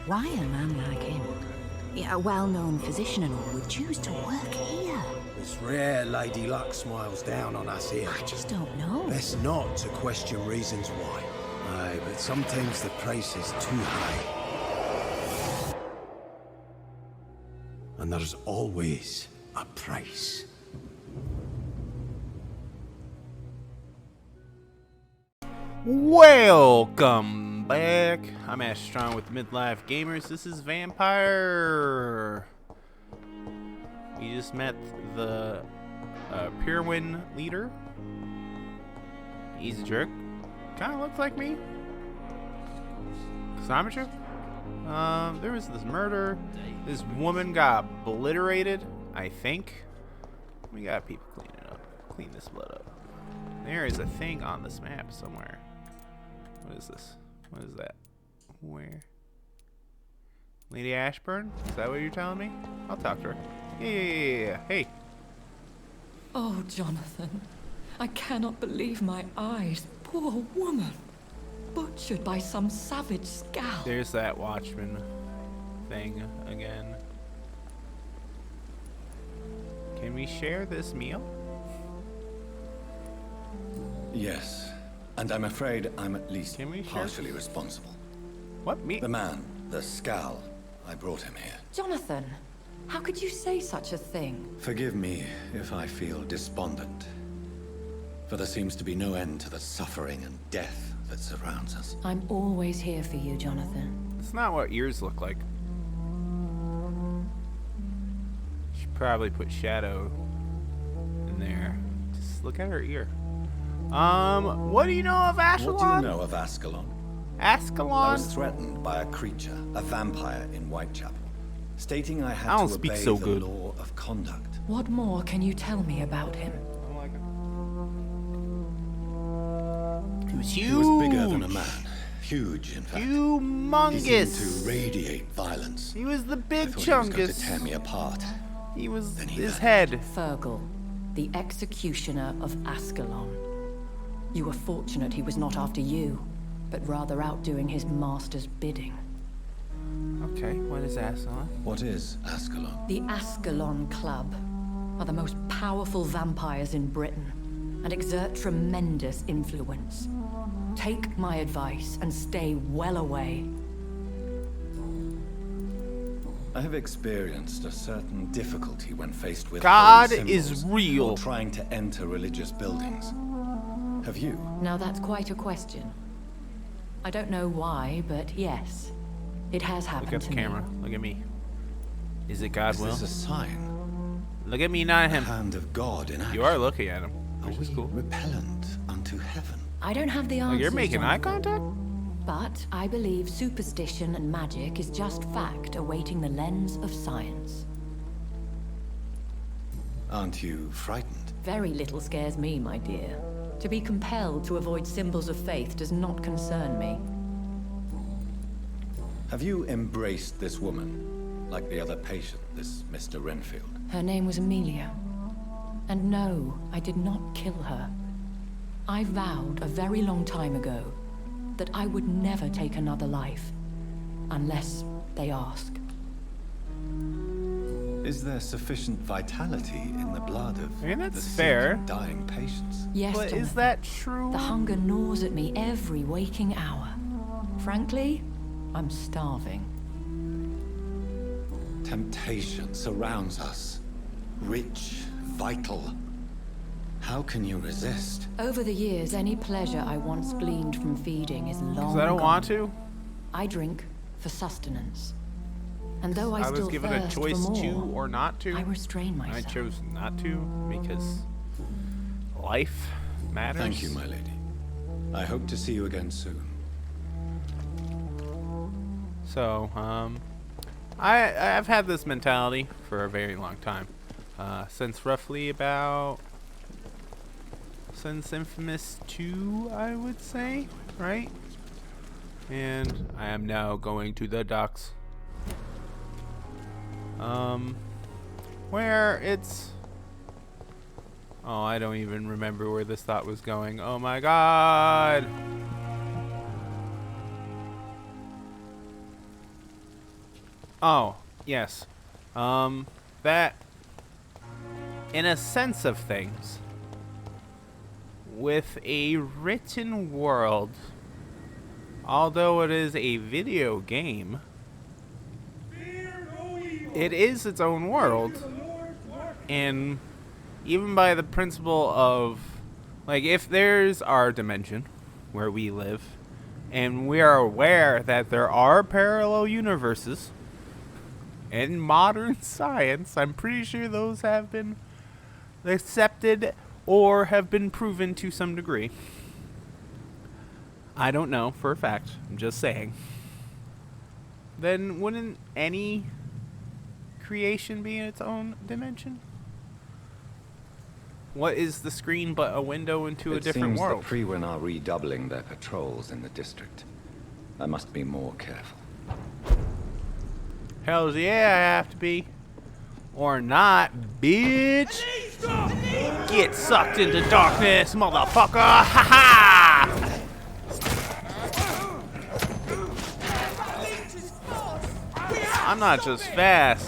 Why a man like him, a well-known physician and all, would choose to work here? It's rare Lady Luck smiles down on us here. I just don't know. Best not to question reasons why. Aye, but sometimes the price is too high. And there's always a price. Welcome back. I'm Ash Strong with Midlife Gamers. This is Vampyr. We just met the Pyrwin leader. He's a jerk. Kind of looks like me. 'Cause I'm a jerk. There was this murder. This woman got obliterated, I think. We got people cleaning it up. Clean this blood up. There is a thing on this map somewhere. What is this? What is that? Where? Lady Ashburn? Is that what you're telling me? I'll talk to her. Yeah. Hey. Oh, Jonathan. I cannot believe my eyes. Poor woman. Butchered by some savage scowl. There's that watchman thing again. Can we share this meal? Yes, and I'm afraid I'm at least Can we share partially responsible. What meat? The man, the scowl, I brought him here. Jonathan, how could you say such a thing? Forgive me if I feel despondent, for there seems to be no end to the suffering and death that surrounds us. I'm always here for you, Jonathan. It's not what ears look like. Should probably put shadow in there. Just look at her ear. What do you know of Ascalon? What do you know of Ascalon? Ascalon? I was threatened by a creature, a vampire in Whitechapel, stating I had I don't to speak obey so the good. law of conduct. What more can you tell me about him? He was huge. He was bigger than a man. Huge, in fact. He Humongous. seemed to radiate violence. He was the I big thought he was going to chungus. tear me apart. He was Then he his vanished. head. Fergal, the executioner of Ascalon. You were fortunate he was not after you, but rather out doing his master's bidding. Okay, what is Ascalon? What is Ascalon? The Ascalon Club are the most powerful vampires in Britain and exert tremendous influence. Take my advice and stay well away. I have experienced a certain difficulty when faced with God holy is symbols real. or trying to enter religious buildings. Have you? Now that's quite a question. I don't know why, but yes, it has happened Look at the to camera. me. Look at me. Is it God Is will? this a sign? Look at me, not The him. hand of God in action. You are looking at him, Are which is we cool. repellent unto heaven? I don't have the Oh, answers. you're making eye Jonathan. contact? But I believe superstition and magic is just fact awaiting the lens of science. Aren't you frightened? Very little scares me, my dear. To be compelled to avoid symbols of faith does not concern me. Have you embraced this woman, like the other patient, this Mr. Renfield? Her name was Amelia. And no, I did not kill her. I vowed a very long time ago that I would never take another life, unless they ask. Is there sufficient vitality in the blood of I mean, that's the sick fair. and dying patients? Yes, But is Jonathan. that true? The hunger gnaws at me every waking hour. Frankly, I'm starving. Temptation surrounds us. Rich, vital. How can you resist? Over the years, any pleasure I once gleaned from feeding is long Because I don't gone. want to. I drink for sustenance. And though I, I was still given a thirst choice for more, to or not to. I restrain I myself. chose not to because life matters. Thank you, my lady. I hope to see you again soon. So, I've had this mentality for a very long time. Since roughly about... Since Infamous 2, I would say, right? And I am now going to the docks. Where it's... Oh, I don't even remember where this thought was going. Oh my god! Oh, yes. That, in a sense of things, with a written world, although it is a video game, it is its own world. And even by the principle of, like, if there's our dimension where we live, and we are aware that there are parallel universes in modern science, I'm pretty sure those have been accepted or have been proven to some degree. I don't know for a fact, I'm just saying. Then wouldn't any creation be in its own dimension? What is the screen but a window into a different world? It seems the Freewen are redoubling their patrols in the district. I must be more careful. Hells yeah, I have to be. Or not, bitch. Get sucked into darkness, motherfucker. Ha ha! I'm not just fast.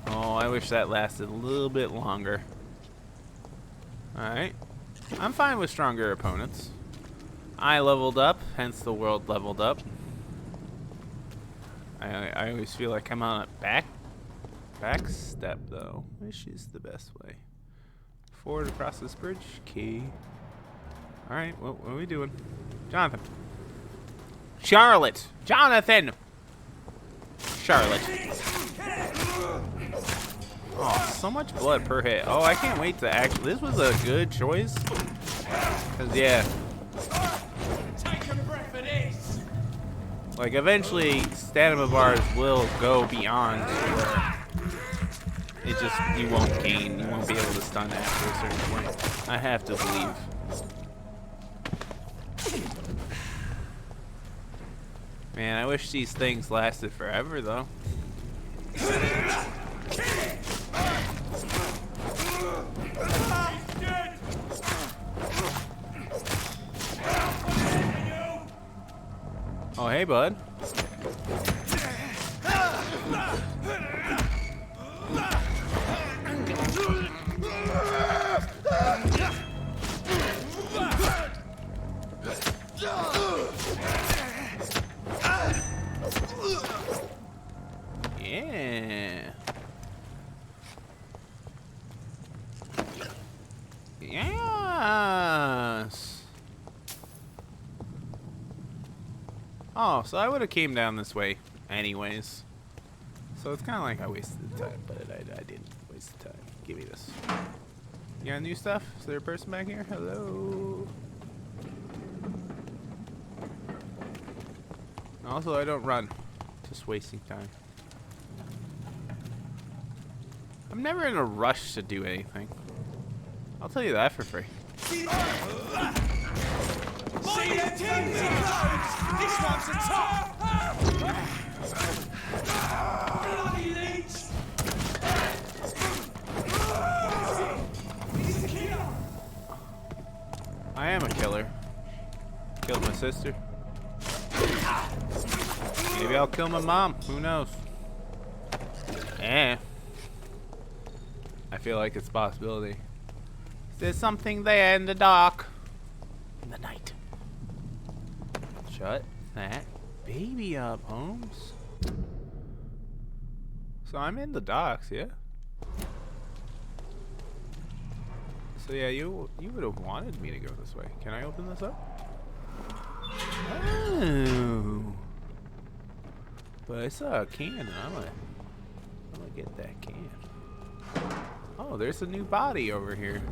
Oh, I wish that lasted a little bit longer. Alright. I'm fine with stronger opponents. I leveled up, hence the world leveled up. I always feel like I'm on a back step though, which is the best way. Forward across this bridge, key. Alright, what are we doing? Jonathan. Charlotte! Jonathan! Charlotte. Oh, so much blood per hit. Oh, I can't wait to actually... This was a good choice. Because, yeah. Like, eventually, stamina bars will go beyond where it just... You won't gain. You won't be able to stun after a certain point. I have to believe. Man, I wish these things lasted forever, though. Oh, hey, bud. Yeah. Yes. Oh, so I would have came down this way anyways. So it's kind of like I wasted the time, but I didn't waste the time. Give me this. You got new stuff? Is there a person back here? Hello? Also, I don't run. Just wasting time. I'm never in a rush to do anything. I'll tell you that for free. See the team explodes! This one's a top! Bloody leech! He's a killer! I am a killer. Killed my sister. Maybe I'll kill my mom. Who knows? I feel like it's a possibility. There's something there in the dark. In the night. Shut that baby up, Holmes. So I'm in the docks, yeah? So yeah, you would have wanted me to go this way. Can I open this up? Oh. But I saw a can and I'm gonna get that can. Oh, there's a new body over here.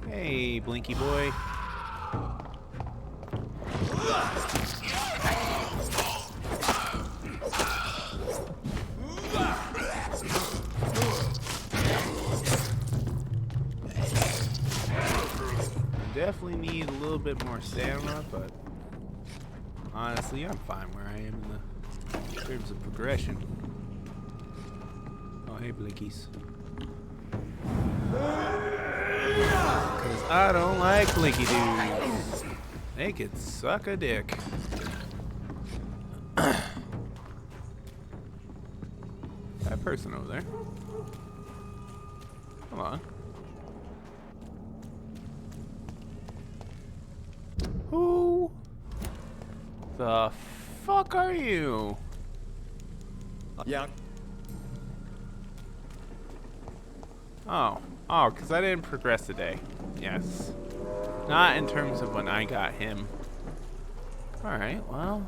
Hey, Blinky boy. Definitely need a little bit more stamina, but honestly, I'm fine where I am in terms of progression. Oh, hey, blinkies. Because I don't like blinky dudes. They could suck a dick. That person over there. Come on. Who the fuck are you? Yeah. Oh, because I didn't progress today. Yes. Not in terms of when I got him. Alright, well.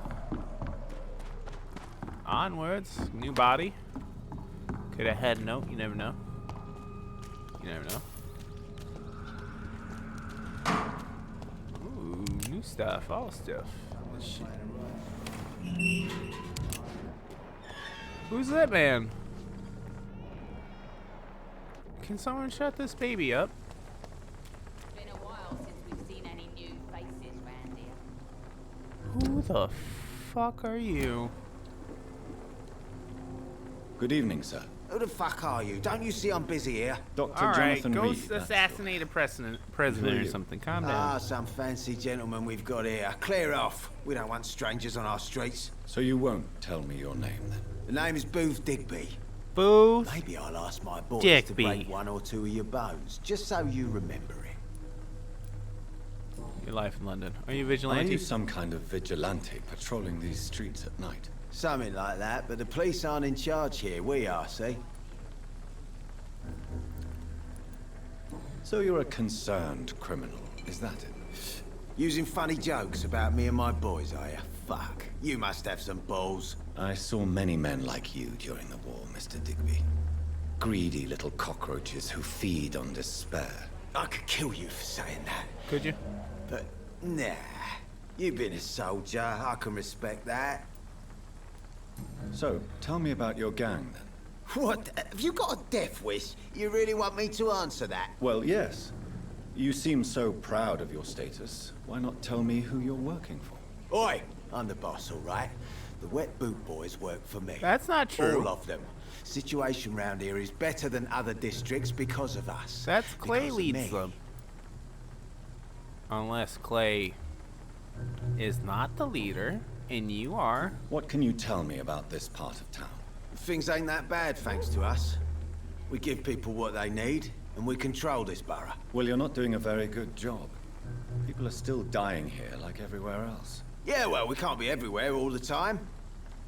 Onwards. New body. Could have had a note, you never know. You never know. Ooh, new stuff, all stuff. This shit. Who's that man? Can someone shut this baby up? Been a while since we've seen any new faces round here. Who the fuck are you? Good evening, sir. Who the fuck are you? Don't you see I'm busy here? Dr. Alright, Jonathan go Reed. assassinate a president Who or are you? something. Calm down. Ah, some fancy gentleman we've got here. Clear off. We don't want strangers on our streets. So you won't tell me your name, then? The name is Booth Digby. Booth. Maybe I'll ask my boys Digby. to break one or two of your bones, just so you remember it. Your life in London. Are you Are vigilante? you some kind of vigilante patrolling these streets at night? Something like that, but the police aren't in charge here. We are, see? So you're a concerned criminal, is that it? Using funny jokes about me and my boys, are you? Fuck. You must have some balls. I saw many men like you during the war, Mr. Digby. Greedy little cockroaches who feed on despair. I could kill you for saying that. Could you? But, nah. You've been a soldier. I can respect that. So, tell me about your gang, then. What? Have you got a death wish? You really want me to answer that? Well, yes. You seem so proud of your status. Why not tell me who you're working for? Oi! I'm the boss, all right? The Wet Boot Boys work for me. That's not true. All of them. Situation round here is better than other districts because of us. That's Clay Because of leads me. them. Unless Clay is not the leader, and you are. What can you tell me about this part of town? Things ain't that bad, thanks to us. We give people what they need, and we control this borough. Well, you're not doing a very good job. People are still dying here like everywhere else. Yeah, well, we can't be everywhere all the time.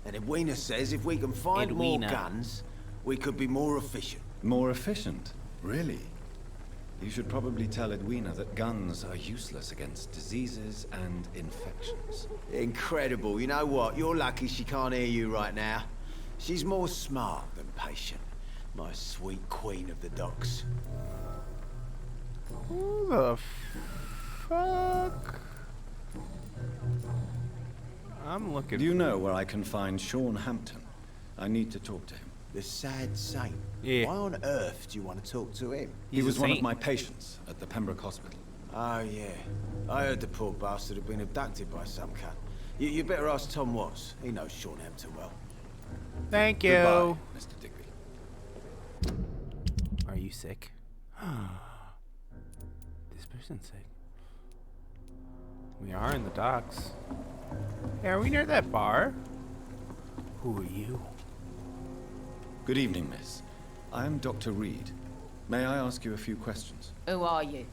And Edwina says if we can find more Edwina. guns, we could be more efficient. More efficient? Really? You should probably tell Edwina that guns are useless against diseases and infections. Incredible. You know what? You're lucky she can't hear you right now. She's more smart than patient. My sweet queen of the docks. Who the fuck? I'm looking. Do you know where I can find Sean Hampton? I need to talk to him. The sad saint. Yeah. Why on earth do you want to talk to him? He He's a was one of saint. my patients at the Pembroke Hospital. Oh, yeah. I heard the poor bastard had been abducted by some cunt. You better ask Tom Watts. He knows Sean Hampton well. Thank you. Goodbye, Mr. Digby. Are you sick? This person's sick. We are in the docks. Hey, are we near that bar? Who are you? Good evening, miss. I am Dr. Reed. May I ask you a few questions? Who are you?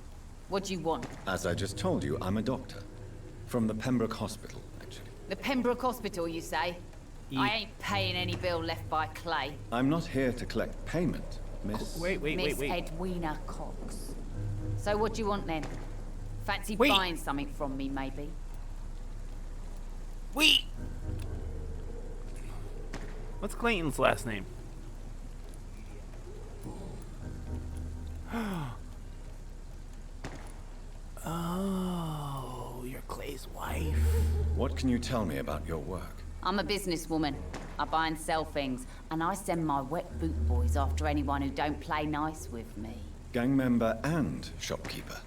What do you want? As I just told you, I'm a doctor. From the Pembroke Hospital, actually. The Pembroke Hospital, you say? I ain't paying any bill left by Clay. I'm not here to collect payment, miss. Wait. Miss Edwina Cox. So what do you want then? Fancy Wait. buying something from me, maybe? Wait. What's Clayton's last name? Oh, you're Clay's wife. What can you tell me about your work? I'm a businesswoman. I buy and sell things, and I send my wet boot boys after anyone who don't play nice with me. Gang member and shopkeeper.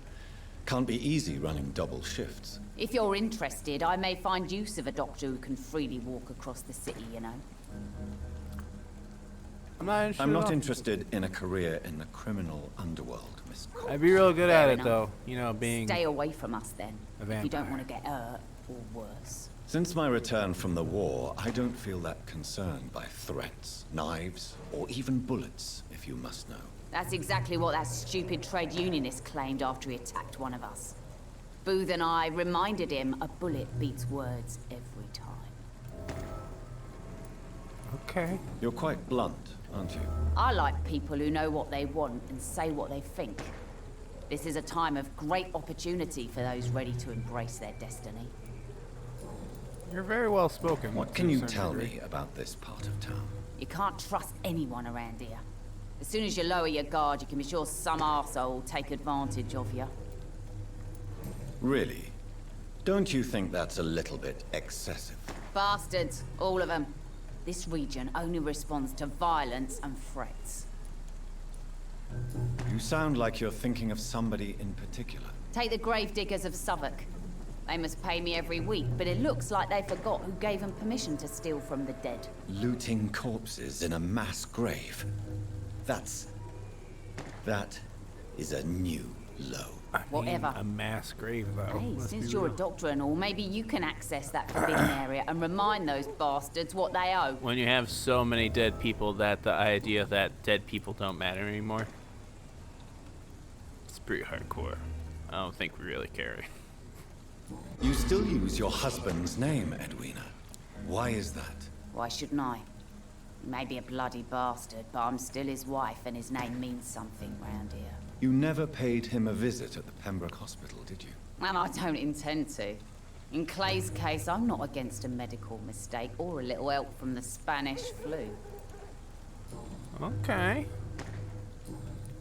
Can't be easy running double shifts. If you're interested, I may find use of a doctor who can freely walk across the city, you know. I'm not interested. I'm at not all. interested in a career in the criminal underworld, Miss Cox. I'd be real good at Fair it enough. though. You know, being Stay away from us then. a If you don't vampire. want to get hurt or worse. Since my return from the war, I don't feel that concerned by threats, knives, or even bullets, if you must know. That's exactly what that stupid trade unionist claimed after he attacked one of us. Booth and I reminded him a bullet beats words every time. Okay. You're quite blunt, aren't you? I like people who know what they want and say what they think. This is a time of great opportunity for those ready to embrace their destiny. You're very well spoken. What can you tell me about this part of town? You can't trust anyone around here. As soon as you lower your guard, you can be sure some arsehole will take advantage of you. Really? Don't you think that's a little bit excessive? Bastards, all of them. This region only responds to violence and threats. You sound like you're thinking of somebody in particular. Take the gravediggers of Southwark. They must pay me every week, but it looks like they forgot who gave them permission to steal from the dead. Looting corpses in a mass grave. That is a new low. Whatever. A mass grave, though. Hey, Let's since be you're a real. doctor and all, maybe you can access that forbidden area and remind those bastards what they owe. When you have so many dead people, that the idea that dead people don't matter anymore, it's pretty hardcore. I don't think we really care. You still use your husband's name, Edwina. Why is that? Why shouldn't I? He may be a bloody bastard, but I'm still his wife and his name means something round here. You never paid him a visit at the Pembroke Hospital, did you? And I don't intend to. In Clay's case, I'm not against a medical mistake or a little help from the Spanish flu. Okay.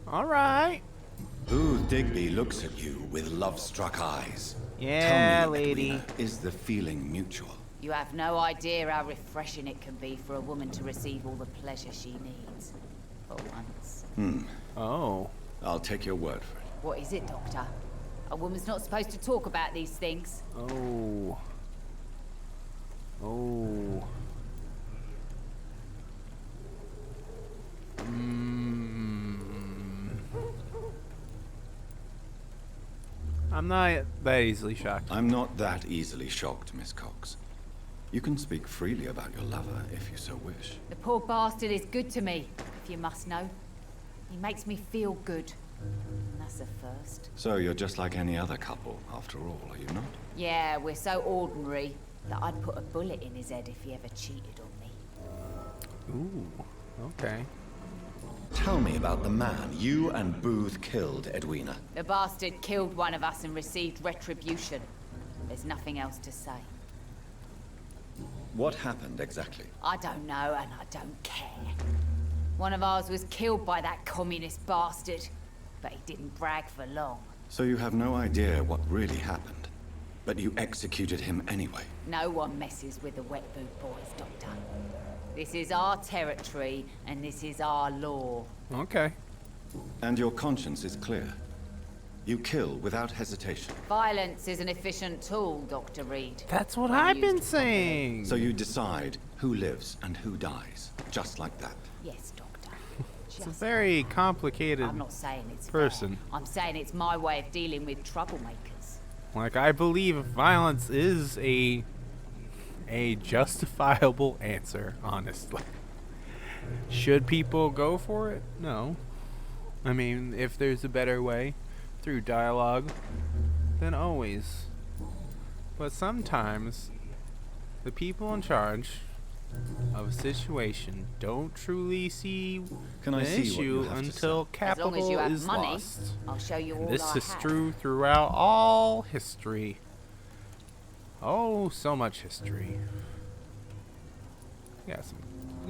All right. Booth Digby looks at you with love-struck eyes. Yeah, Tell me, lady. Edwina, is the feeling mutual? You have no idea how refreshing it can be for a woman to receive all the pleasure she needs. For once. Oh. I'll take your word for it. What is it, Doctor? A woman's not supposed to talk about these things. Oh. Oh. I'm not that easily shocked. I'm not that easily shocked, Miss Cox. You can speak freely about your lover if you so wish. The poor bastard is good to me, if you must know. He makes me feel good. And that's a first. So you're just like any other couple, after all, are you not? Yeah, we're so ordinary that I'd put a bullet in his head if he ever cheated on me. Ooh. Okay. Tell me about the man you and Booth killed, Edwina. The bastard killed one of us and received retribution. There's nothing else to say. What happened exactly? I don't know and I don't care. One of ours was killed by that communist bastard, but he didn't brag for long. So you have no idea what really happened, but you executed him anyway. No one messes with the wet boot boys, Doctor. This is our territory and this is our law. Okay. And your conscience is clear. You kill without hesitation. Violence is an efficient tool, Dr. Reed. That's what When I've used been properly. saying. So you decide who lives and who dies, just like that. Yes, Doctor. It's a Just very complicated. I'm not saying it's person. fair. I'm saying it's my way of dealing with troublemakers. Like, I believe violence is a justifiable answer, honestly. Should people go for it? No. I mean, if there's a better way through dialogue, then always. But sometimes the people in charge of a situation don't truly see Can I the see what you issue have to until say? As long as capital you have is money, lost. I'll show you all This I is have. true throughout all history. Oh, so much history. You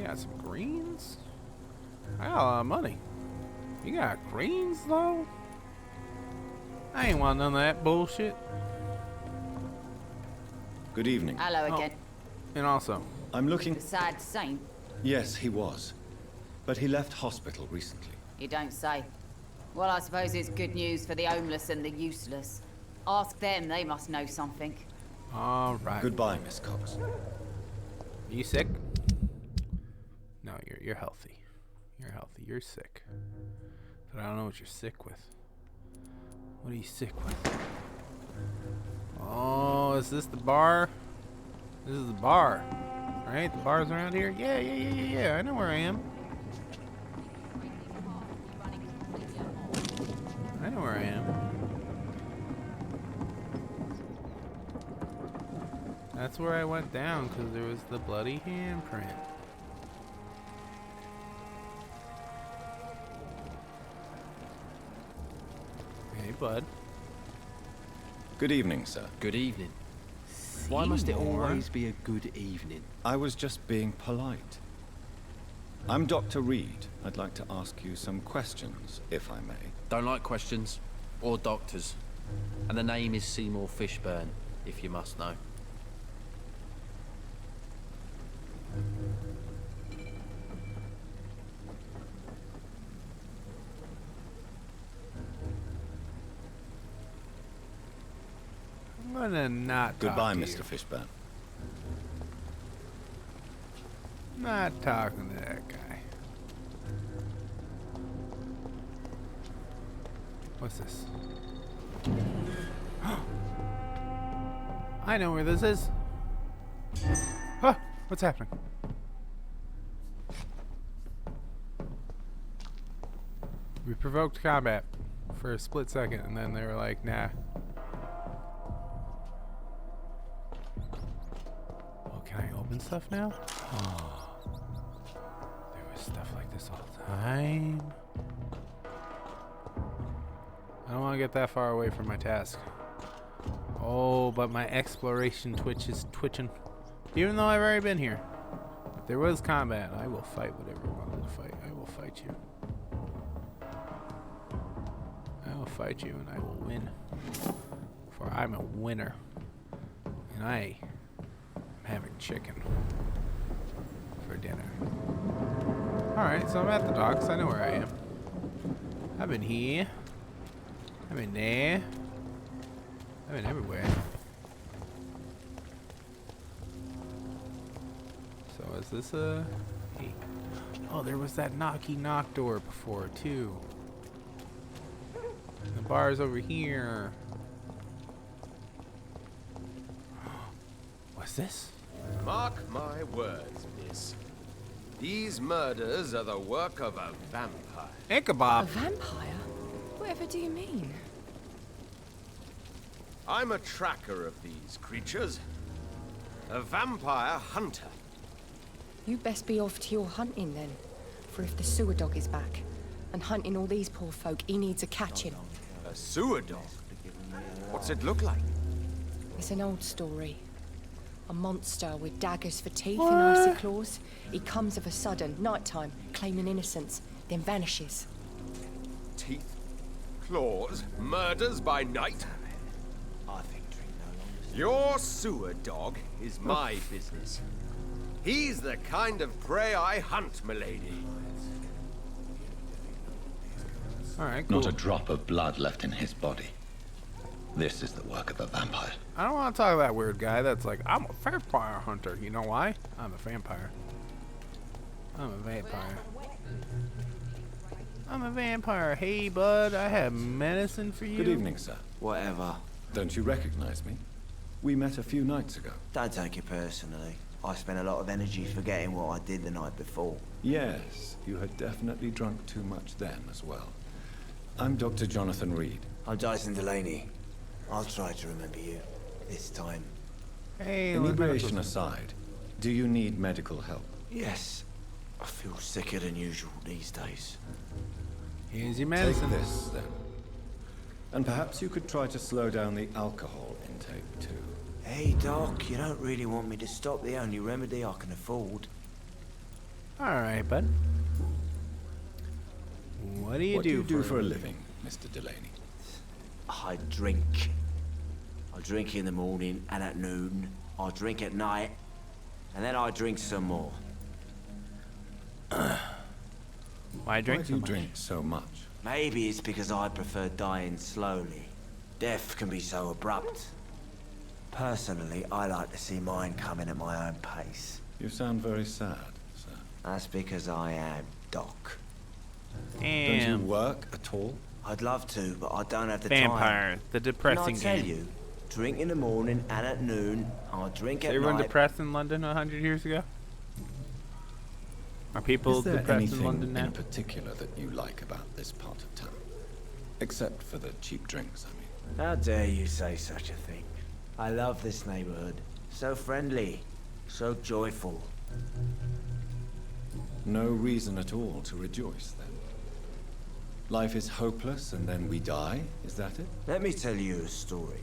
got some greens? I got a lot of money. You got greens though? I ain't want none of that bullshit. Good evening. Hello Oh. again. And also, I'm looking... The sad saint, Yes, he was. But he left hospital recently. you don't say. Well, I suppose it's good news for the homeless and the useless. Ask them, they must know something. all right. Goodbye, Miss Cox. Are you sick? No, you're healthy. you're sick. But I don't know what you're sick with. What are you sick with? Oh, is this the bar? This is the bar. Right? The bar's around here? Yeah. I know where I am. I know where I am. That's where I went down because there was the bloody handprint. Hey, bud. Good evening, sir. Good evening. Why must it Seymour? always be a good evening? I was just being polite. I'm Dr. Reed. I'd like to ask you some questions, if I may. Don't like questions or doctors. And the name is Seymour Fishburne, if you must know. I'm gonna not Goodbye, talk to Mr. you. Fishburne. Not talking to that guy. What's this? I know where this is. Huh, what's happening? We provoked combat for a split second, and then they were like, nah. Oh, can I open stuff now? Oh. There was stuff like this all the time. I don't want to get that far away from my task. Oh, but my exploration twitch is twitching. Even though I've already been here. If there was combat, I will fight whatever you wanted to fight. I will fight you. I will fight you and I will win. For I'm a winner. And I am having chicken for dinner. Alright, so I'm at the docks. I know where I am. I've been here. I've been there. I've been everywhere. So is this a... Hey. Oh, there was that knocky knock door before, too. The bar's over here. What's this? Mark my words, miss. These murders are the work of a vampire. A Ichabod. vampire? Whatever do you mean? I'm a tracker of these creatures. A vampire hunter. You best be off to your hunting then. For if the sewer dog is back and hunting all these poor folk, he needs a catching. A sewer dog? What's it look like? It's an old story. A monster with daggers for teeth and icy claws. He comes of a sudden, nighttime, claiming innocence, then vanishes. Teeth, claws, murders by night? I think drink no longer. Your sewer dog is my business. He's the kind of prey I hunt, milady. Alright, cool. Not a drop of blood left in his body. This is the work of a vampire. I don't want to talk to that weird guy that's like, I'm a vampire hunter. You know why? I'm a vampire. I'm a vampire. I'm a vampire. Hey, bud, I have medicine for you. Good evening, sir. Whatever. Don't you recognize me? We met a few nights ago. Don't take it personally. I spent a lot of energy forgetting what I did the night before. Yes, you had definitely drunk too much then as well. I'm Dr. Jonathan Reed. I'm Dyson Delaney. I'll try to remember you. This time. Hey, Inebriation aside, do you need medical help? Yes. I feel sicker than usual these days. here's your Take medicine. this, then. And perhaps you could try to slow down the alcohol intake, too. Hey, Doc, you don't really want me to stop the only remedy I can afford. Alright, bud. What do you What do, do you do for a living, Mr. Delaney? I drink. I drink in the morning and at noon. I drink at night. And then I drink some more. Why drink Why so do you much? drink so much? Maybe it's because I prefer dying slowly. Death can be so abrupt. Personally, I like to see mine coming at my own pace. You sound very sad, sir. That's because I am Doc. Damn. work at all? I'd love to, but I don't have the time. Vampire, the depressing Can I tell game. you? Drink in the morning and at noon. I drink Is at everyone night. depressed in London 100 years ago? Are people Is there depressed in London anything now? in particular that you like about this part of town? Except for the cheap drinks, I mean. How dare you say such a thing? I love this neighborhood. So friendly, so joyful. No reason at all to rejoice, then. Life is hopeless and then we die, is that it? Let me tell you a story.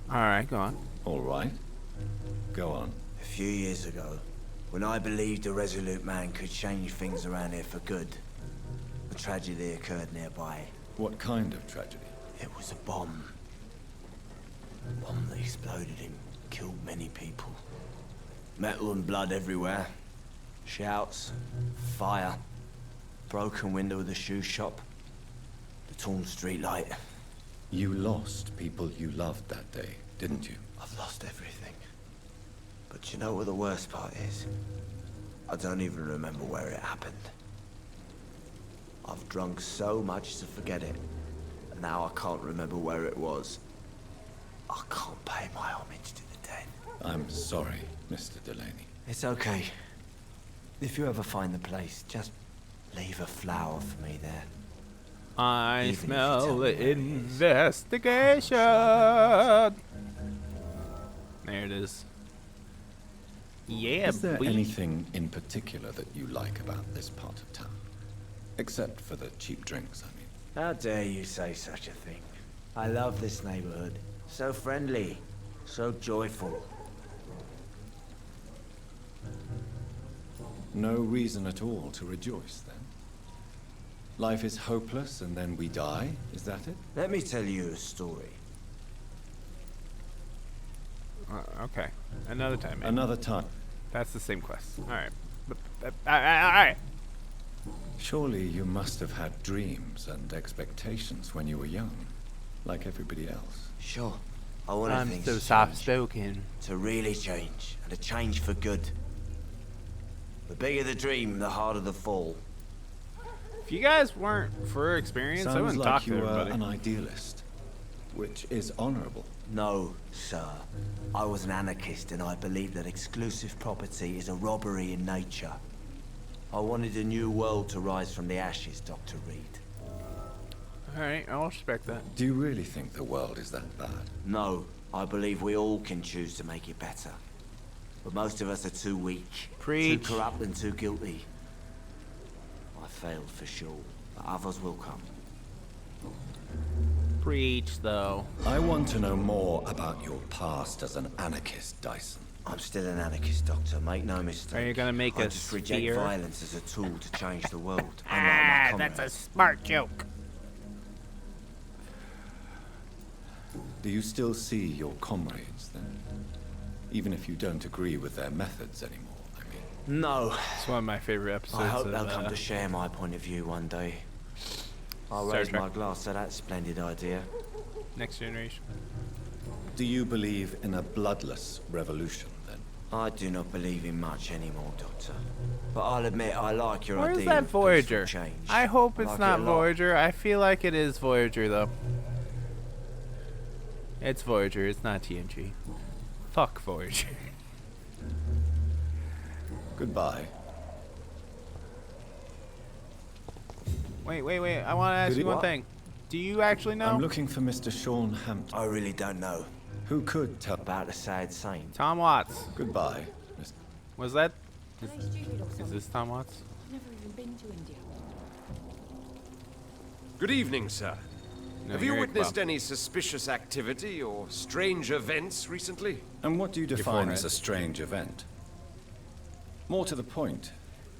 Alright, go on. All right. Go on. A few years ago, when I believed a resolute man could change things around here for good, a tragedy occurred nearby. What kind of tragedy? It was a bomb. A bomb that exploded and killed many people. Metal and blood everywhere. Shouts, fire, broken window of the shoe shop, the torn street light. You lost people you loved that day, didn't you? I've lost everything. But you know what the worst part is? I don't even remember where it happened. I've drunk so much to forget it, and now I can't remember where it was. I can't pay my homage to the dead. I'm sorry, Mr. Delaney. It's okay. If you ever find the place, just leave a flower for me there. I Even if you smell tell me the where it is. investigation. There it is. Yeah, Is there boy. anything in particular that you like about this part of town? Except for the cheap drinks, I mean. How dare you say such a thing? I love this neighborhood. So friendly, so joyful. No reason at all to rejoice, then? Life is hopeless and then we die, is that it? Let me tell you a story. Okay, another time. Maybe. Another time. That's the same quest. Alright. Alright. Surely you must have had dreams and expectations when you were young, like everybody else. Sure, I wanted I'm things so to change. soft-spoken. To really change, and to change for good. The bigger the dream, the harder the fall. If you guys weren't for experience, I Sounds wouldn't like talk to you were everybody. an idealist, which is honorable. No, sir. I was an anarchist and I believed that exclusive property is a robbery in nature. I wanted a new world to rise from the ashes, Dr. Reed. Alright, I'll respect that. Do you really think the world is that bad? No, I believe we all can choose to make it better. But most of us are too weak, Preach. too corrupt and too guilty. I failed for sure, but others will come. Preach, though. I want to know more about your past as an anarchist, Dyson. I'm still an anarchist, Doctor, make no mistake. Are you gonna make I a just reject spear? violence as a tool to change the world. Ah, that's a smart joke. Do you still see your comrades, then? Even if you don't agree with their methods anymore, I mean. No. It's one of my favorite episodes I hope of, they'll come to share my point of view one day. I'll Star raise Trek. my glass to that splendid idea. Next Generation. Do you believe in a bloodless revolution, then? I do not believe in much anymore, Doctor. But I'll admit I like your Where's idea that of peaceful Voyager? change. I hope it's like not it a lot. Voyager. I feel like it is Voyager, though. It's Voyager. It's not TNG. Fuck Voyager. Goodbye. Wait. I want to ask you one what? thing. Do you actually know? I'm looking for Mr. Sean Hampton. I really don't know Who could tell? about the sad saint. Tom Watts. Goodbye, Mr. Was that? Are they stupid or Is something? this Tom Watts? I've never even been to India. Good evening, sir. No, Have you you're- witnessed well, any suspicious activity or strange events recently? And what do you define forehead. as a strange event? More to the point,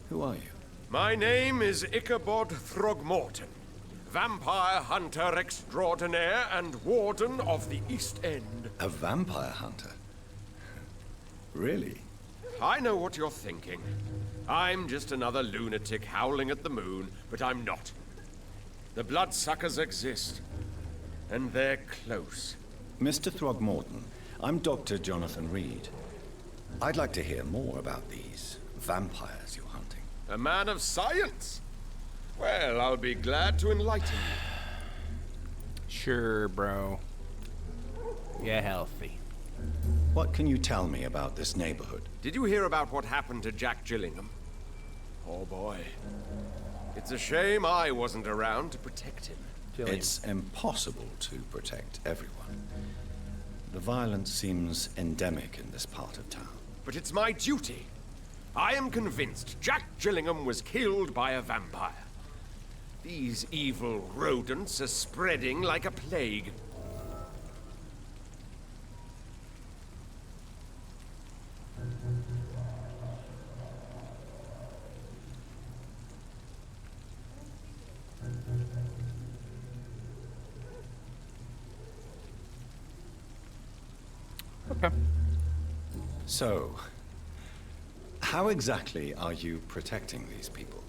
who are you? My name is Ichabod Throgmorton, vampire hunter extraordinaire and warden of the East End. A vampire hunter? Really? I know what you're thinking. I'm just another lunatic howling at the moon, but I'm not. The bloodsuckers exist, and they're close. Mr. Throgmorton, I'm Dr. Jonathan Reed. I'd like to hear more about these vampires you're hunting. A man of science? Well, Well, I'll be glad to enlighten you. Sure, bro. Get healthy. What can you tell me about this neighborhood? Did you hear about what happened to Jack Gillingham? Oh boy. It's a shame I wasn't around to protect him. It's impossible to protect everyone. The violence seems endemic in this part of town. But it's my duty. I am convinced Jack Gillingham was killed by a vampire. These evil rodents are spreading like a plague. Okay. So, how exactly are you protecting these people?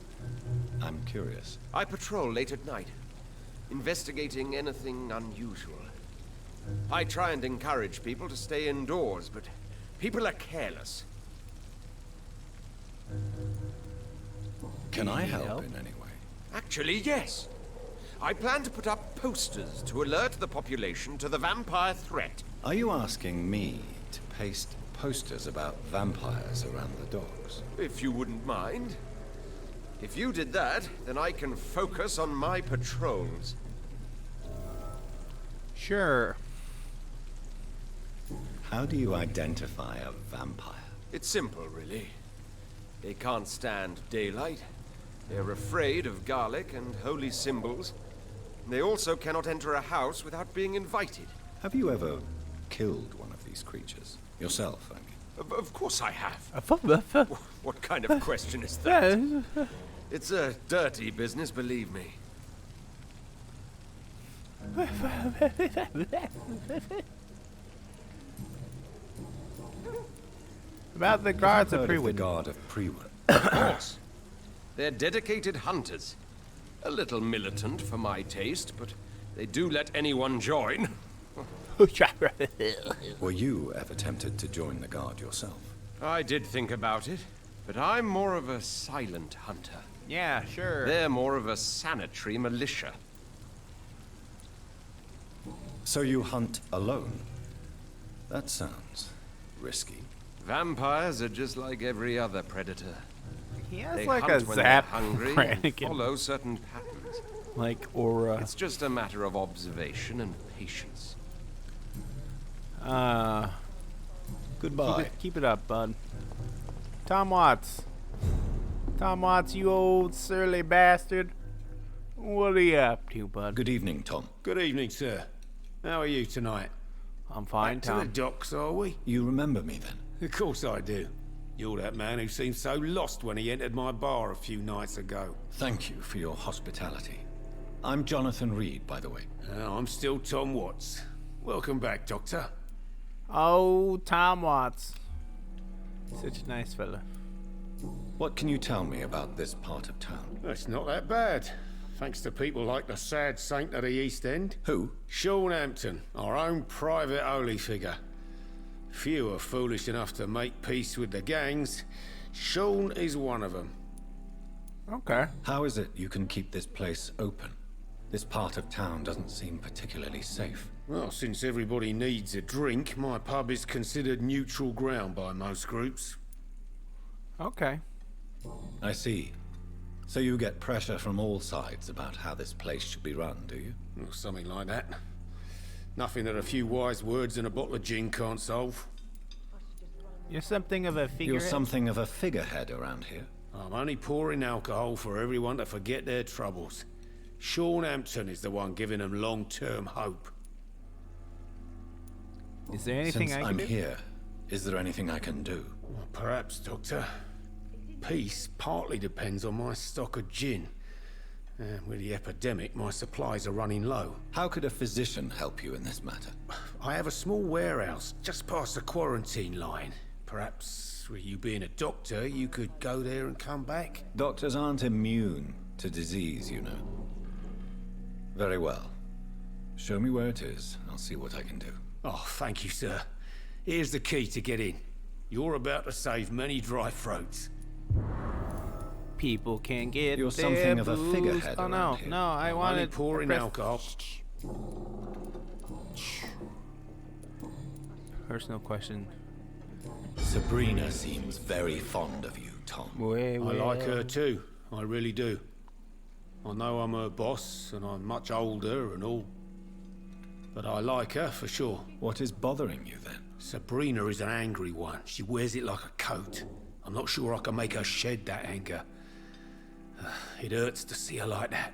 I'm curious. I patrol late at night, investigating anything unusual. I try and encourage people to stay indoors, but people are careless. Can I help in any way? Actually, yes. I plan to put up posters to alert the population to the vampire threat. Are you asking me to paste posters about vampires around the docks? If you wouldn't mind. If you did that, then I can focus on my patrols. Sure. How do you identify a vampire? It's simple, really. They can't stand daylight. They're afraid of garlic and holy symbols. They also cannot enter a house without being invited. Have you ever killed one of these creatures? Yourself, I mean. Of course I have. What What kind of question is that? It's a dirty business, believe me. About the guards of Heard of the Prewood. Guard of Prewood. Of course. They're dedicated hunters. A little militant for my taste, but they do let anyone join. Were you ever tempted to join the Guard yourself? I did think about it, but I'm more of a silent hunter. Yeah, sure. They're more of a sanitary militia. So you hunt alone? That sounds risky. Vampires are just like every other predator. He has They like hunt a when they're zap hungry and Brannigan, follow certain patterns. like aura. It's just a matter of observation and patience. Goodbye. Keep it up, bud. Tom Watts. Tom Watts, you old surly bastard. What are you up to, bud? Good evening, Tom. Good evening, sir. How are you tonight? I'm fine, Back to the Tom. docks, are we? You remember me then? Of course I do. You're that man who seemed so lost when he entered my bar a few nights ago. Thank you for your hospitality. I'm Jonathan Reed, by the way. I'm still Tom Watts. Welcome back, Doctor. Oh, Tom Watts. Such a nice fella. What can you tell me about this part of town? It's not that bad. Thanks to people like the sad saint of the East End. Who? Sean Hampton, our own private holy figure. Few are foolish enough to make peace with the gangs. Sean is one of them. Okay. How is it you can keep this place open? This part of town doesn't seem particularly safe. Well, since everybody needs a drink, my pub is considered neutral ground by most groups. Okay. I see. So you get pressure from all sides about how this place should be run, do you? Or something like that. Nothing that a few wise words and a bottle of gin can't solve. You're something of a figure. You're something of a figurehead around here. I'm only pouring alcohol for everyone to forget their troubles. Sean Hampton is the one giving them long-term hope. Is there anything Since I can I'm do? here, is there anything I can do? Well, perhaps, Doctor. Peace partly depends on my stock of gin. With the epidemic, my supplies are running low. How could a physician help you in this matter? I have a small warehouse just past the quarantine line. Perhaps, with you being a doctor, you could go there and come back? Doctors aren't immune to disease, you know. Very well. Show me where it is. I'll see what I can do. Oh, thank you, sir. Here's the key to get in. You're about to save many dry throats. people can get You're their something of a booze. figurehead Oh no, around here. no, I Only wanted pouring alcohol. Personal question. Sabrina seems very fond of you, Tom. I like her too. I really do. I know I'm her boss, and I'm much older and all. But I like her for sure. What is bothering you then? Sabrina is an angry one. She wears it like a coat. I'm not sure I can make her shed that anger. It hurts to see her like that.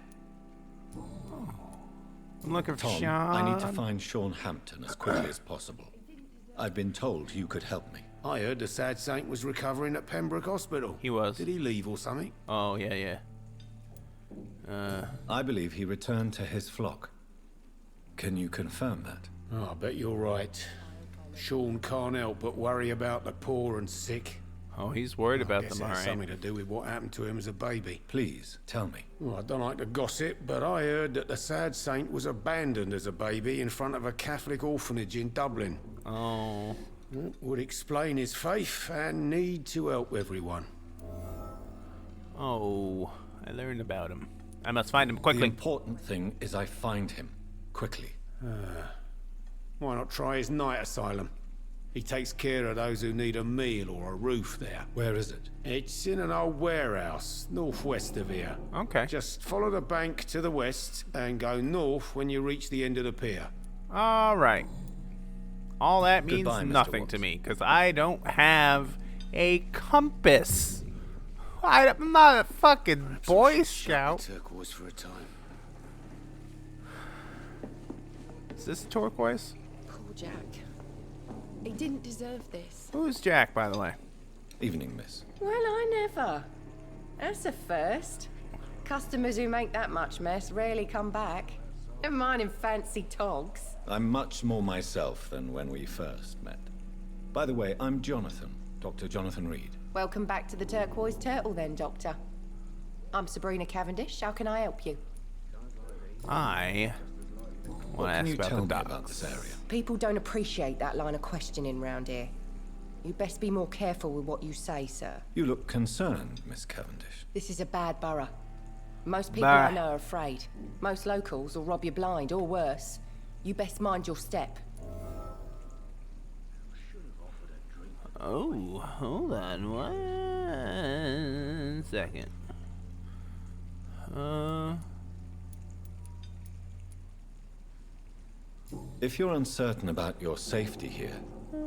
I'm looking for Tom, Sean. I need to find Sean Hampton as quickly as possible. I've been told you could help me. I heard the sad saint was recovering at Pembroke Hospital. He was. Did he leave or something? Oh, yeah. I believe he returned to his flock. Can you confirm that? Oh, I bet you're right. Sean can't help but worry about the poor and sick. Oh, he's worried about Guess them, it has alright. something to do with what happened to him as a baby. Please, tell me. Well, I don't like to gossip, but I heard that the sad saint was abandoned as a baby in front of a Catholic orphanage in Dublin. Oh. Would explain his faith and need to help everyone. Oh, I learned about him. I must find him The quickly. important thing is I find him. Quickly. Why not try his night asylum? He takes care of those who need a meal or a roof there. Where is it? It's in an old warehouse, northwest of here. Okay. Just follow the bank to the west and go north when you reach the end of the pier. Alright. All that means Goodbye, Mr. nothing Watts. to me, because I don't have a compass. I'm not a fucking Boy Scout. Turquoise for a time. Is this turquoise? Poor Jack. He didn't deserve this. Who's Jack, by the way? Evening, miss. Well, I never. That's a first. Customers who make that much mess rarely come back. Never mind in fancy togs. I'm much more myself than when we first met. By the way, I'm Jonathan, Dr. Jonathan Reed. Welcome back to the Turquoise Turtle then, Doctor. I'm Sabrina Cavendish. How can I help you? I want What to can ask you about tell the me doc. about this area? People don't appreciate that line of questioning round here. You best be more careful with what you say, sir. You look concerned, Miss Cavendish. This is a bad borough. Most people Bah. I know are afraid. Most locals will rob you blind, or worse. You best mind your step. Oh, hold on 1 second. If you're uncertain about your safety here,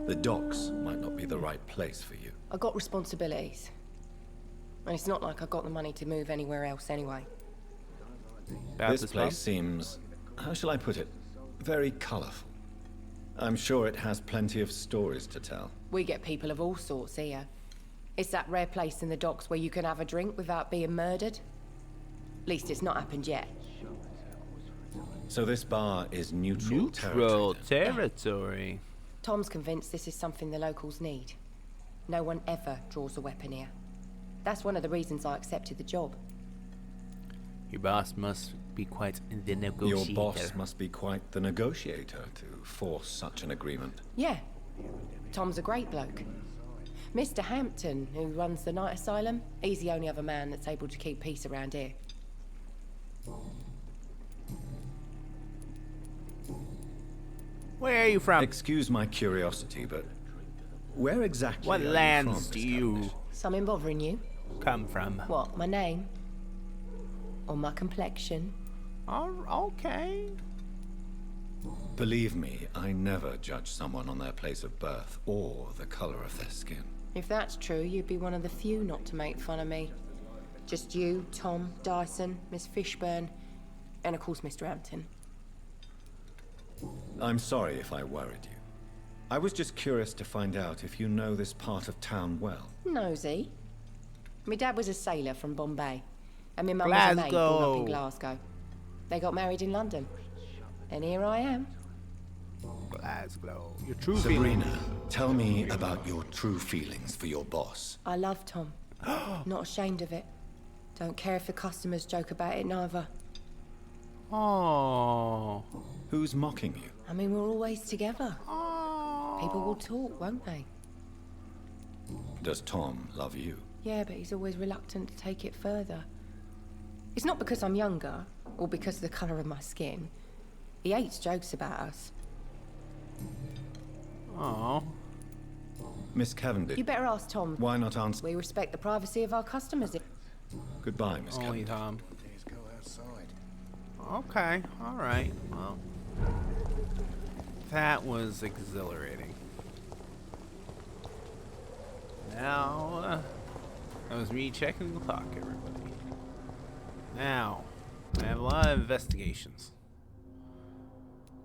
the docks might not be the right place for you. I got responsibilities. And it's not like I got the money to move anywhere else anyway. About This place seems, how shall I put it, very colorful. I'm sure it has plenty of stories to tell. We get people of all sorts here. It's that rare place in the docks where you can have a drink without being murdered. At least it's not happened yet. So this bar is neutral Neutral territory. territory. Tom's convinced this is something the locals need. No one ever draws a weapon here. That's one of the reasons I accepted the job. Your boss must be quite the negotiator. Your boss must be quite the negotiator to force such an agreement. Yeah. Tom's a great bloke. Mr. Hampton, who runs the night asylum, he's the only other man that's able to keep peace around here. Where are you from? Excuse my curiosity, but where exactly What are you lands from, do Miss you Cavendish? Something bothering you? come from? What, my name? Or my complexion? Oh, okay. Believe me, I never judge someone on their place of birth or the color of their skin. If that's true, you'd be one of the few not to make fun of me. Just you, Tom, Dyson, Miss Fishburne, and of course Mr. Hampton. I'm sorry if I worried you. I was just curious to find out if you know this part of town well. Nosy. My dad was a sailor from Bombay, and my mum was a maid born up in Glasgow. They got married in London. And here I am. Glasgow. Your true Sabrina, feelings. tell me about your true feelings for your boss. I love Tom. Not ashamed of it. Don't care if the customers joke about it neither. Oh. Who's mocking you? I mean, we're always together. Oh. People will talk, won't they? Does Tom love you? Yeah, but he's always reluctant to take it further. It's not because I'm younger, or because of the colour of my skin. He hates jokes about us. Oh. Miss Cavendish. You better ask Tom. Why not answer? We respect the privacy of our customers. Goodbye, Miss Only Cavendish. Tom. Please go outside. Okay, alright. Well, that was exhilarating. Now, that was me checking the clock, everybody. Now, I have a lot of investigations.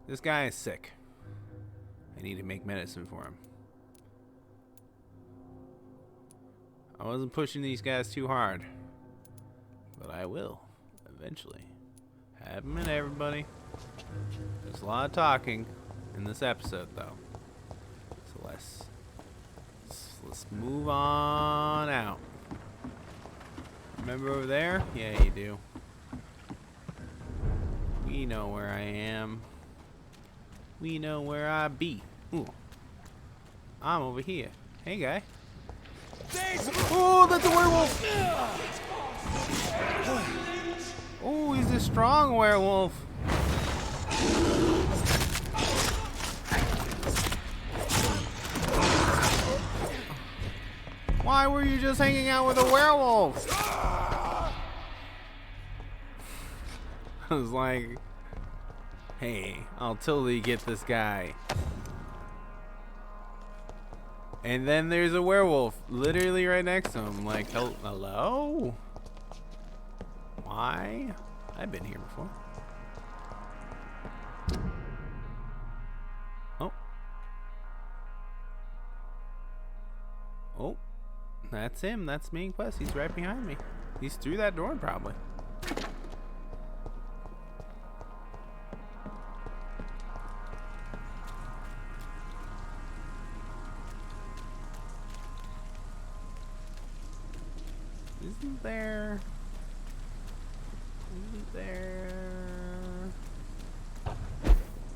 This guy is sick. I need to make medicine for him. I wasn't pushing these guys too hard, but I will eventually. Have a minute, everybody. There's a lot of talking in this episode, though. So let's move on out. Remember over there? Yeah, you do. We know where I am. We know where I be. Ooh. I'm over here. Hey, guy. Oh, that's a werewolf! Oh, he's a strong werewolf. Why were you just hanging out with a werewolf? I was like, hey, I'll totally get this guy. And then there's a werewolf literally right next to him. Like, hello? Why? I've been here before. Oh. Oh. That's him. That's main quest. He's right behind me. He's through that door probably. Isn't there?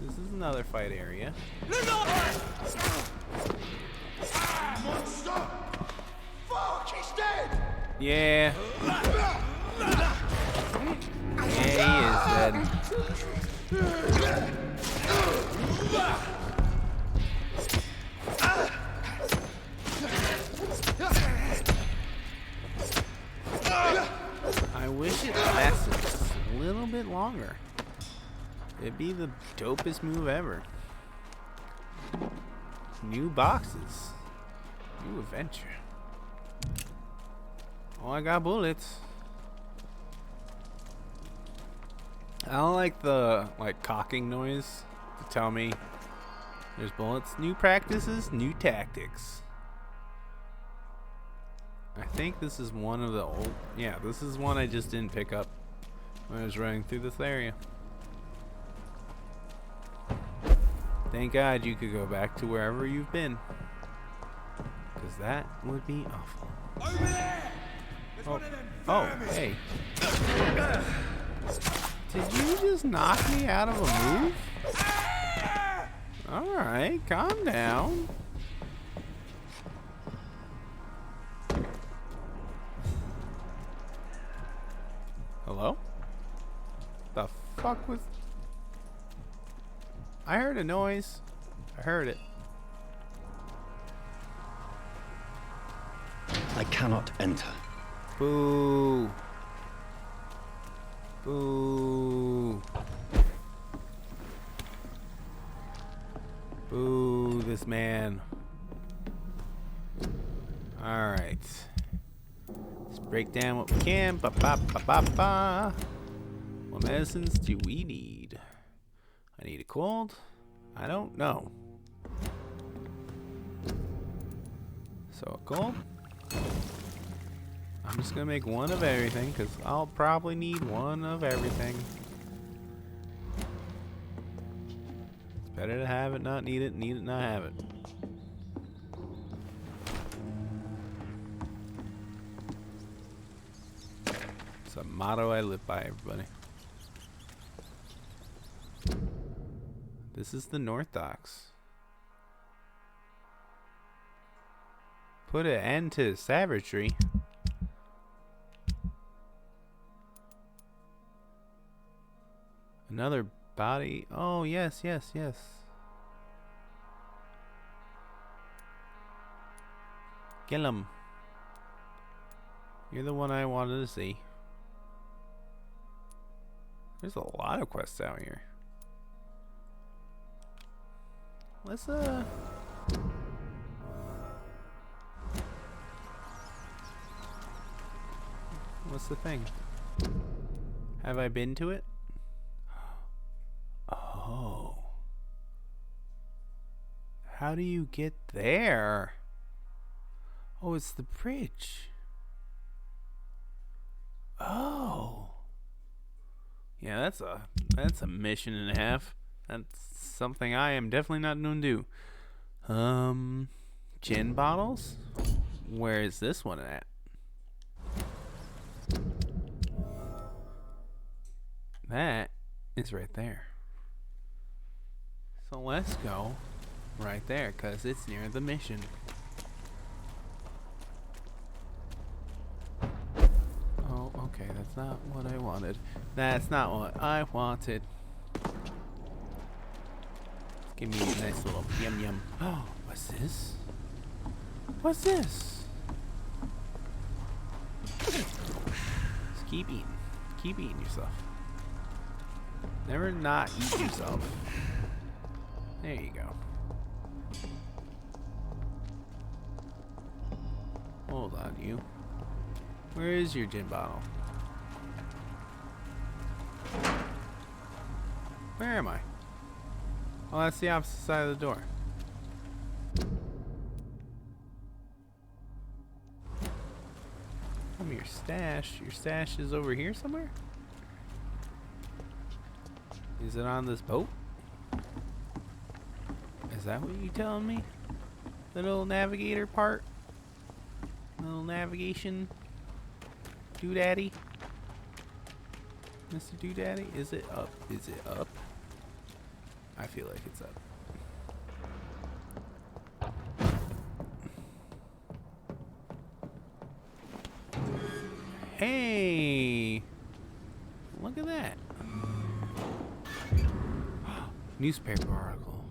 This is another fight area. Monster! Fuck, he's dead! Yeah. Yeah, he is dead. I wish it lasted just a little bit longer. It'd be the dopest move ever. New boxes. New adventure. Oh, I got bullets. I don't like the cocking noise to tell me there's bullets. New practices, new tactics. I think this is one of the old... Yeah, this is one I just didn't pick up when I was running through this area. Thank God you could go back to wherever you've been. Because that would be awful. Over there! Oh, hey. Did you just knock me out of a move? Alright, calm down. Hello? The fuck was... I heard a noise. I heard it. I cannot enter. Boo. Boo. Boo, this man. Alright. Let's break down what we can. Ba ba ba ba ba. What medicines do we need? I need a cold. I don't know. So a cold. I'm just gonna make one of everything because I'll probably need one of everything. It's better to have it, not need it not have it. It's a motto I live by, everybody. This is the North Docks. Put an end to savagery. Another body. Oh, yes, yes, yes. Kill him. You're the one I wanted to see. There's a lot of quests out here. Let's, what's the thing? Have I been to it? Oh. How do you get there? Oh, it's the bridge. Oh. Yeah, that's a mission and a half. That's something I am definitely not known to do. Gin bottles? Where is this one at? That is right there. So let's go right there, because it's near the mission. Oh, okay, that's not what I wanted. That's not what I wanted. Give me a nice little yum yum. Oh, what's this? What's this? Just keep eating. Keep eating yourself. Never not eat yourself. There you go. Hold on, you. Where is your gin bottle? Where am I? Oh, that's the opposite side of the door. Come your stash. Your stash is over here somewhere? Is it on this boat? Is that what you telling me? Little navigator part? Little navigation doodaddy? Mr. Doodaddy? Is it up? Is it up? I feel like it's up. Hey! Look at that. Newspaper article.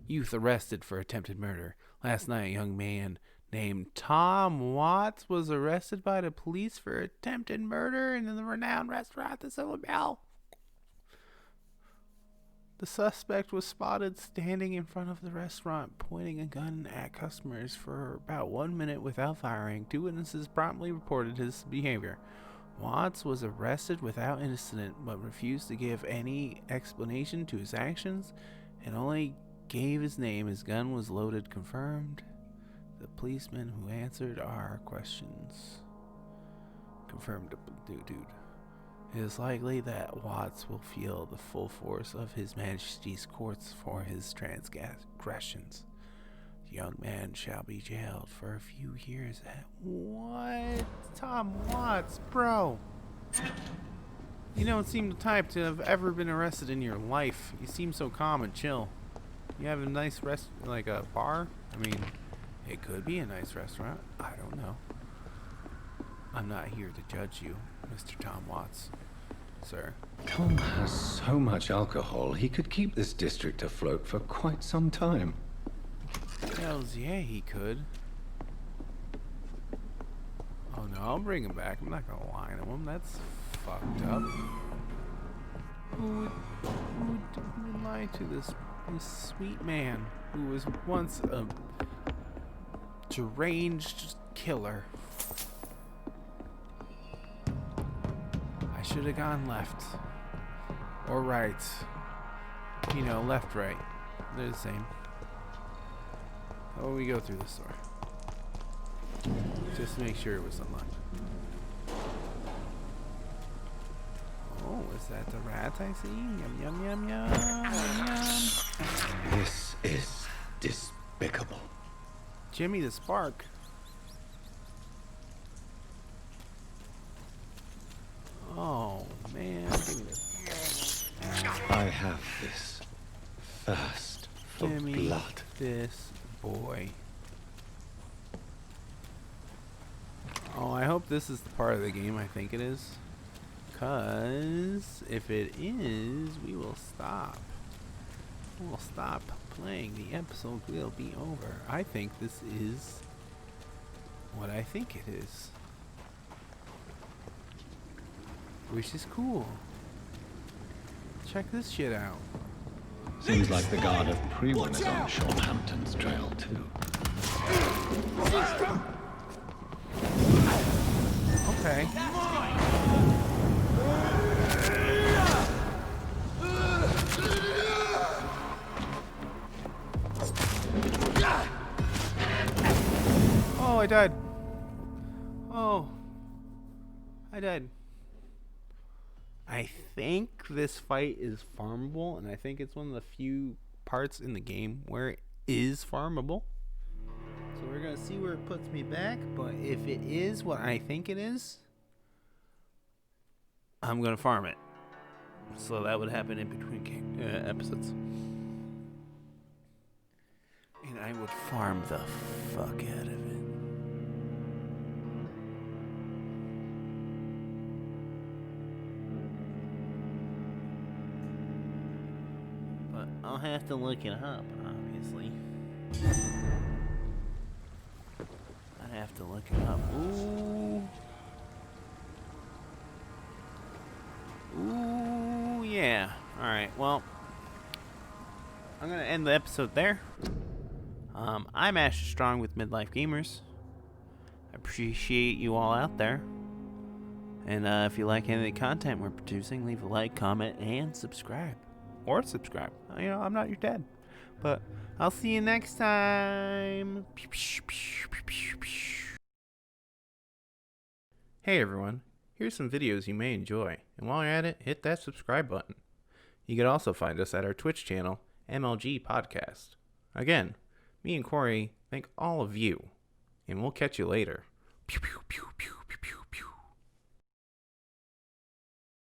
Youth arrested for attempted murder. Last night, a young man named Tom Watts was arrested by the police for attempted murder in the renowned restaurant, the Silver Bell. The suspect was spotted standing in front of the restaurant, pointing a gun at customers for about 1 minute without firing. 2 witnesses promptly reported his behavior. Watts was arrested without incident, but refused to give any explanation to his actions and only gave his name. His gun was loaded, confirmed. The policeman who answered our questions confirmed, dude. It is likely that Watts will feel the full force of His Majesty's courts for his transgressions. The young man shall be jailed for a few years. What? Tom Watts, bro. You don't seem the type to have ever been arrested in your life. You seem so calm and chill. You have a nice like a bar? I mean, it could be a nice restaurant. I don't know. I'm not here to judge you, Mr. Tom Watts, sir. Tom has so much alcohol, he could keep this district afloat for quite some time. Hells yeah, he could. Oh no, I'll bring him back. I'm not gonna lie to him. That's fucked up. Who would lie to this sweet man who was once a deranged killer? I should have gone left. Or right. You know, left, right. They're the same. How will we go through this door? Just to make sure it was unlocked. Oh, is that the rat I see? Yum, yum, yum, yum, yum. This is despicable. Jimmy the Spark. Oh, man. Give me this. I have this thirst for Give me blood. this boy. Oh, I hope this is the part of the game I think it is. Because if it is, we will stop. We'll stop playing. The episode will be over. I think this is what I think it is. Which is cool. Check this shit out. Seems like the guard of Prewin is on Sean Hampton's trail too. Okay. Oh, I died. Oh. I died. I think this fight is farmable, and I think it's one of the few parts in the game where it is farmable. So we're going to see where it puts me back, but if it is what I think it is, I'm going to farm it. So that would happen in between episodes. And I would farm the fuck out of it. But I'll have to look it up, obviously. I have to look it up. Ooh. Ooh, yeah. Alright, well, I'm going to end the episode there. I'm Asher Strong with Midlife Gamers. I appreciate you all out there. And if you like any of the content we're producing, leave a like, comment, and subscribe. Or subscribe. You know, I'm not your dad. But I'll see you next time. Hey everyone, here's some videos you may enjoy. And while you're at it, hit that subscribe button. You can also find us at our Twitch channel, MLG Podcast. Again, me and Corey thank all of you, and we'll catch you later. Pew, pew, pew.